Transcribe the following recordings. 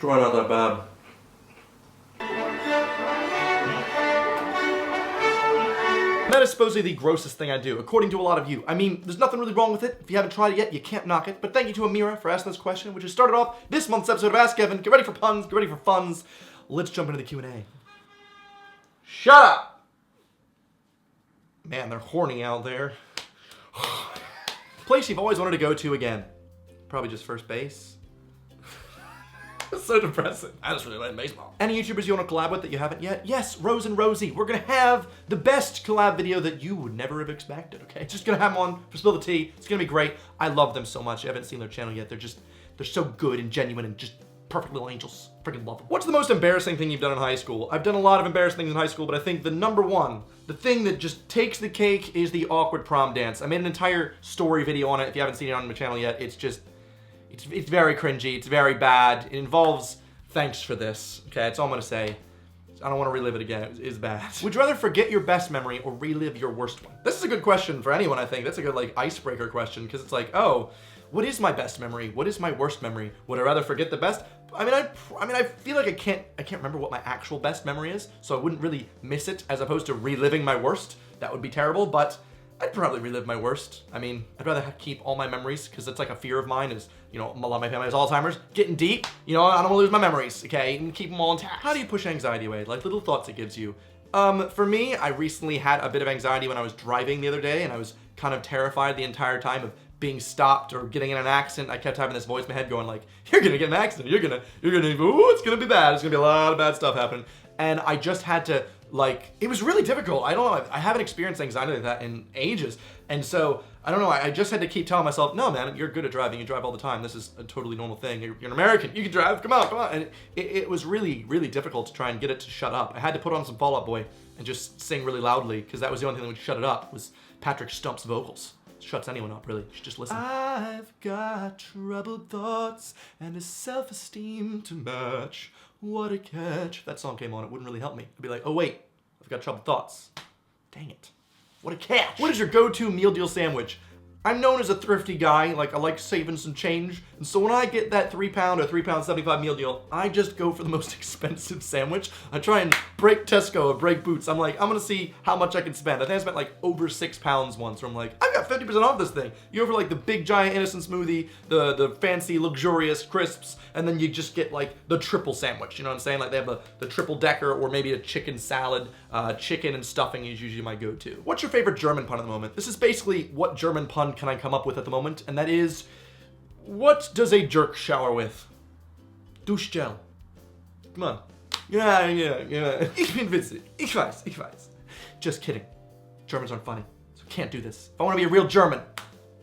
probably not that bad. That is supposedly the grossest thing I do, according to a lot of you. I mean, there's nothing really wrong with it. If you haven't tried it yet, you can't knock it. But thank you to Amira for asking this question, which has started off this month's episode of Ask Kevin. Get ready for puns, get ready for funs. Let's jump into the Q&A. Shut up! Man, they're horny out there. Place you've always wanted to go to again. Probably just first base. So depressing. I just really like baseball. Any YouTubers you want to collab with that you haven't yet? Yes, Rose and Rosie. We're gonna have the best collab video that you would never have expected, okay? Just gonna have them on for Spill the Tea. It's gonna be great. I love them so much. I haven't seen their channel yet. They're so good and genuine and just perfect little angels. Freaking love them. What's the most embarrassing thing you've done in high school? I've done a lot of embarrassing things in high school, but I think the number one, the thing that just takes the cake is the awkward prom dance. I made an entire story video on it. If you haven't seen it on my channel yet, it's very cringy. It's very bad. It involves thanks for this. Okay, that's all I'm gonna say. I don't want to relive it again. It's bad. Would you rather forget your best memory or relive your worst one? This is a good question for anyone, I think. That's a good like icebreaker question because it's like, oh, what is my best memory? What is my worst memory? Would I rather forget the best? I mean, I feel like I can't remember what my actual best memory is, so I wouldn't really miss it as opposed to reliving my worst. That would be terrible, but I'd probably relive my worst. I mean, I'd rather keep all my memories because it's like a fear of mine is, you know, a lot of my family has Alzheimer's, getting deep, you know, I don't want to lose my memories, okay, and keep them all intact. How do you push anxiety away? Like little thoughts it gives you. For me, I recently had a bit of anxiety when I was driving the other day and I was kind of terrified the entire time of being stopped or getting in an accident. I kept having this voice in my head going like, you're gonna get in an accident, you're gonna, ooh, it's gonna be bad, there's gonna be a lot of bad stuff happening. And I just had to, like, it was really difficult. I don't know, I haven't experienced anxiety like that in ages. And so, I don't know, I just had to keep telling myself, no man, you're good at driving, you drive all the time, this is a totally normal thing, you're an American, you can drive, come on. And it was really, really difficult to try and get it to shut up. I had to put on some Fall Out Boy and just sing really loudly, because that was the only thing that would shut it up, was Patrick Stump's vocals. Shuts anyone up, really. You should just listen. I've got troubled thoughts and a self-esteem to match. What a catch. If that song came on, it wouldn't really help me. I'd be like, oh wait, I've got troubled thoughts. Dang it. What a catch. What is your go-to meal deal sandwich? I'm known as a thrifty guy, like I like saving some change, and so when I get that £3 or £3.75 meal deal, I just go for the most expensive sandwich. I try and break Tesco or break Boots. I'm like, I'm gonna see how much I can spend. I think I spent like over £6 once, where I'm like, I've got 50% off this thing. You go for like the big giant innocent smoothie, the fancy luxurious crisps, and then you just get like the triple sandwich, you know what I'm saying? Like they have the triple decker or maybe a chicken salad. Chicken and stuffing is usually my go-to. What's your favorite German pun at the moment? This is basically what German pun can I come up with at the moment, and that is, what does a jerk shower with? Duschgel. Come on. Yeah. Ich bin witzig. Ich weiß. Just kidding. Germans aren't funny, so can't do this. If I want to be a real German,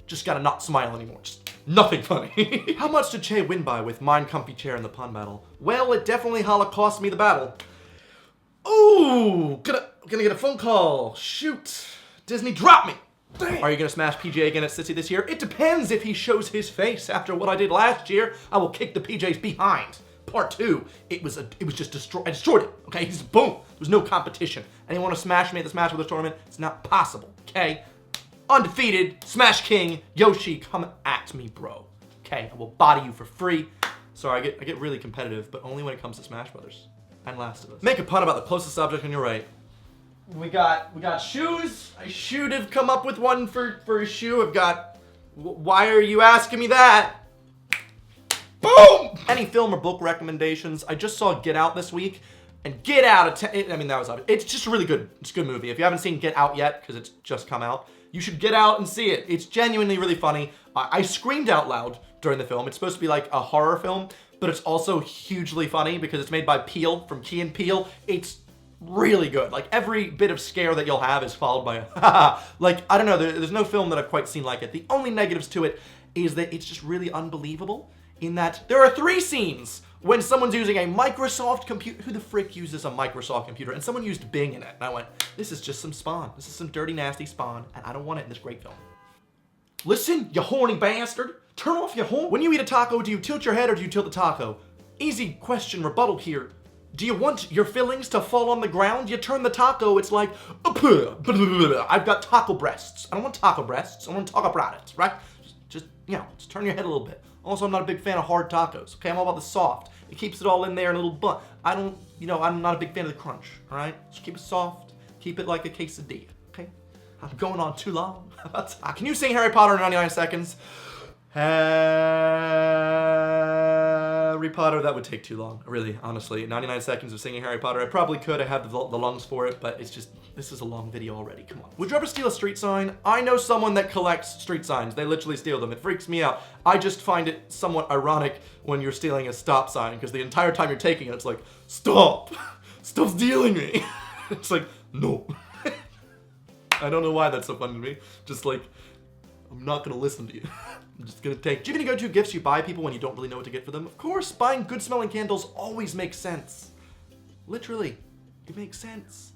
just gotta not smile anymore. Just nothing funny. How much did Che win by with Mein Comfy Chair in the pun battle? Well, it definitely holocaust me the battle. Ooh, gonna get a phone call. Shoot. Disney, drop me. Dang. Are you gonna smash PJ again at Sissy this year? It depends if he shows his face after what I did last year. I will kick the PJ's behind. Part 2, it was just destroyed. I destroyed it, okay? Just boom. There was no competition. Anyone want to smash me at the Smash Brothers tournament? It's not possible, okay? Undefeated, Smash King, Yoshi, come at me, bro. Okay, I will body you for free. Sorry, I get really competitive, but only when it comes to Smash Brothers. And Last of Us. Make a pun about the closest object on your right. We got shoes. I should have come up with one for a shoe. I've got, why are you asking me that? Boom! Any film or book recommendations? I just saw Get Out this week, and Get Out, I mean, that was obvious. It's just really good. It's a good movie. If you haven't seen Get Out yet, because it's just come out, you should get out and see it. It's genuinely really funny. I screamed out loud during the film. It's supposed to be like a horror film, but it's also hugely funny because it's made by Peele from Key and Peele. It's really good. Like every bit of scare that you'll have is followed by a ha. Like, I don't know, there's no film that I've quite seen like it. The only negatives to it is that it's just really unbelievable in that there are 3 scenes when someone's using a Microsoft computer. Who the frick uses a Microsoft computer? And someone used Bing in it. And I went, this is just some spawn. This is some dirty, nasty spawn, and I don't want it in this great film. Listen, you horny bastard. Turn off your horn. When you eat a taco, do you tilt your head or do you tilt the taco? Easy question rebuttal here. Do you want your fillings to fall on the ground? You turn the taco, it's like, I've got taco breasts. I don't want taco breasts, I want taco about it, right? Just, you know, just turn your head a little bit. Also, I'm not a big fan of hard tacos, okay? I'm all about the soft. It keeps it all in there in a little bun. I'm not a big fan of the crunch, all right? Just keep it soft. Keep it like a quesadilla, okay? I'm going on too long. Can you sing Harry Potter in 99 seconds? Harry Potter, that would take too long, really, honestly. 99 seconds of singing Harry Potter. I probably could. I have the lungs for it, but it's just, this is a long video already. Come on. Would you ever steal a street sign? I know someone that collects street signs. They literally steal them. It freaks me out. I just find it somewhat ironic when you're stealing a stop sign, because the entire time you're taking it, it's like, stop! Stop stealing me! It's like, no. I don't know why that's so funny to me. Just like, I'm not gonna listen to you. I'm just gonna take. Do you have any go-to gifts you buy people when you don't really know what to get for them? Of course, buying good smelling candles always makes sense. Literally, it makes sense.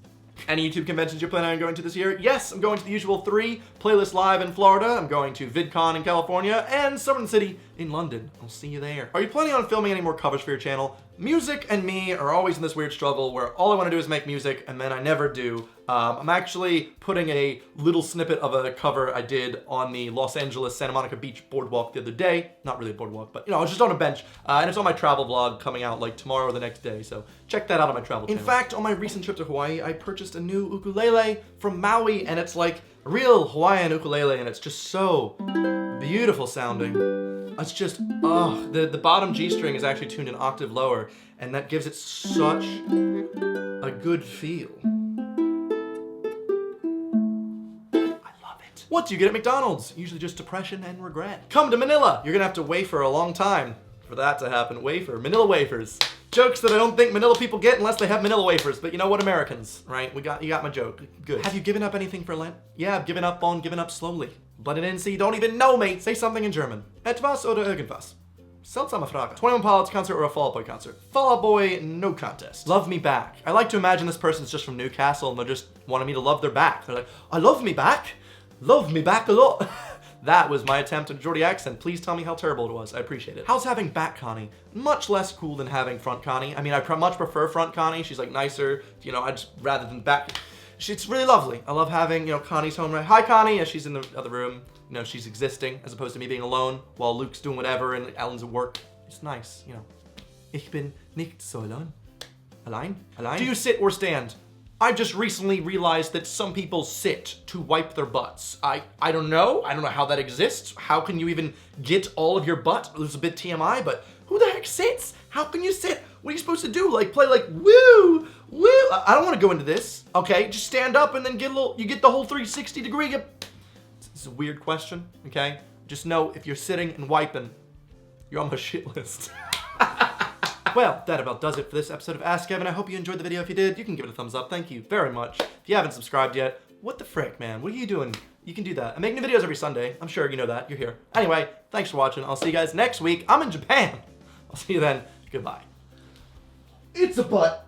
Any YouTube conventions you're planning on going to this year? Yes, I'm going to the usual 3, Playlist Live in Florida, I'm going to VidCon in California, and Summer City in London. I'll see you there. Are you planning on filming any more covers for your channel? Music and me are always in this weird struggle where all I want to do is make music, and then I never do. I'm actually putting a little snippet of a cover I did on the Los Angeles Santa Monica Beach boardwalk the other day. Not really a boardwalk, but I was just on a bench. And it's on my travel vlog coming out like tomorrow or the next day, so check that out on my travel channel. In fact, on my recent trip to Hawaii, I purchased a new ukulele from Maui, and it's like a real Hawaiian ukulele, and it's just so beautiful sounding. It's just, the bottom G string is actually tuned an octave lower, and that gives it such a good feel. What do you get at McDonald's? Usually just depression and regret. Come to Manila. You're gonna have to wait for a long time for that to happen. Wafer, Manila wafers. Jokes that I don't think Manila people get unless they have Manila wafers, but you know what, Americans, right? You got my joke. Good. Have you given up anything for Lent? Yeah, I've given up slowly. But in NC, you don't even know me. Say something in German. Etwas oder irgendwas? Seltsame Frage. 21 Pilots concert or a Fall Out Boy concert? Fall Out Boy, no contest. Love me back. I like to imagine this person's just from Newcastle and they're just wanting me to love their back. They're like, I love me back. Love me back a lot. That was my attempt at a Geordie accent. Please tell me how terrible it was. I appreciate it. How's having back Connie? Much less cool than having front Connie. I mean, I much prefer front Connie. She's like nicer, I just, rather than back. It's really lovely. I love having, Connie's home right. Hi, Connie, as she's in the other room. She's existing as opposed to me being alone while Luke's doing whatever and Ellen's at work. It's nice, Ich bin nicht so alone. Allein? Do you sit or stand? I've just recently realized that some people sit to wipe their butts. I don't know. I don't know how that exists. How can you even get all of your butt? It was a bit TMI, but who the heck sits? How can you sit? What are you supposed to do? Like play like woo, woo? I don't want to go into this. Okay, just stand up and then you get the whole 360 degree. This is a weird question, okay? Just know if you're sitting and wiping, you're on my shit list. Well, that about does it for this episode of Ask Evan. I hope you enjoyed the video. If you did, you can give it a thumbs up. Thank you very much. If you haven't subscribed yet, what the frick, man? What are you doing? You can do that. I'm making videos every Sunday. I'm sure you know that. You're here. Anyway, thanks for watching. I'll see you guys next week. I'm in Japan. I'll see you then. Goodbye. It's a butt.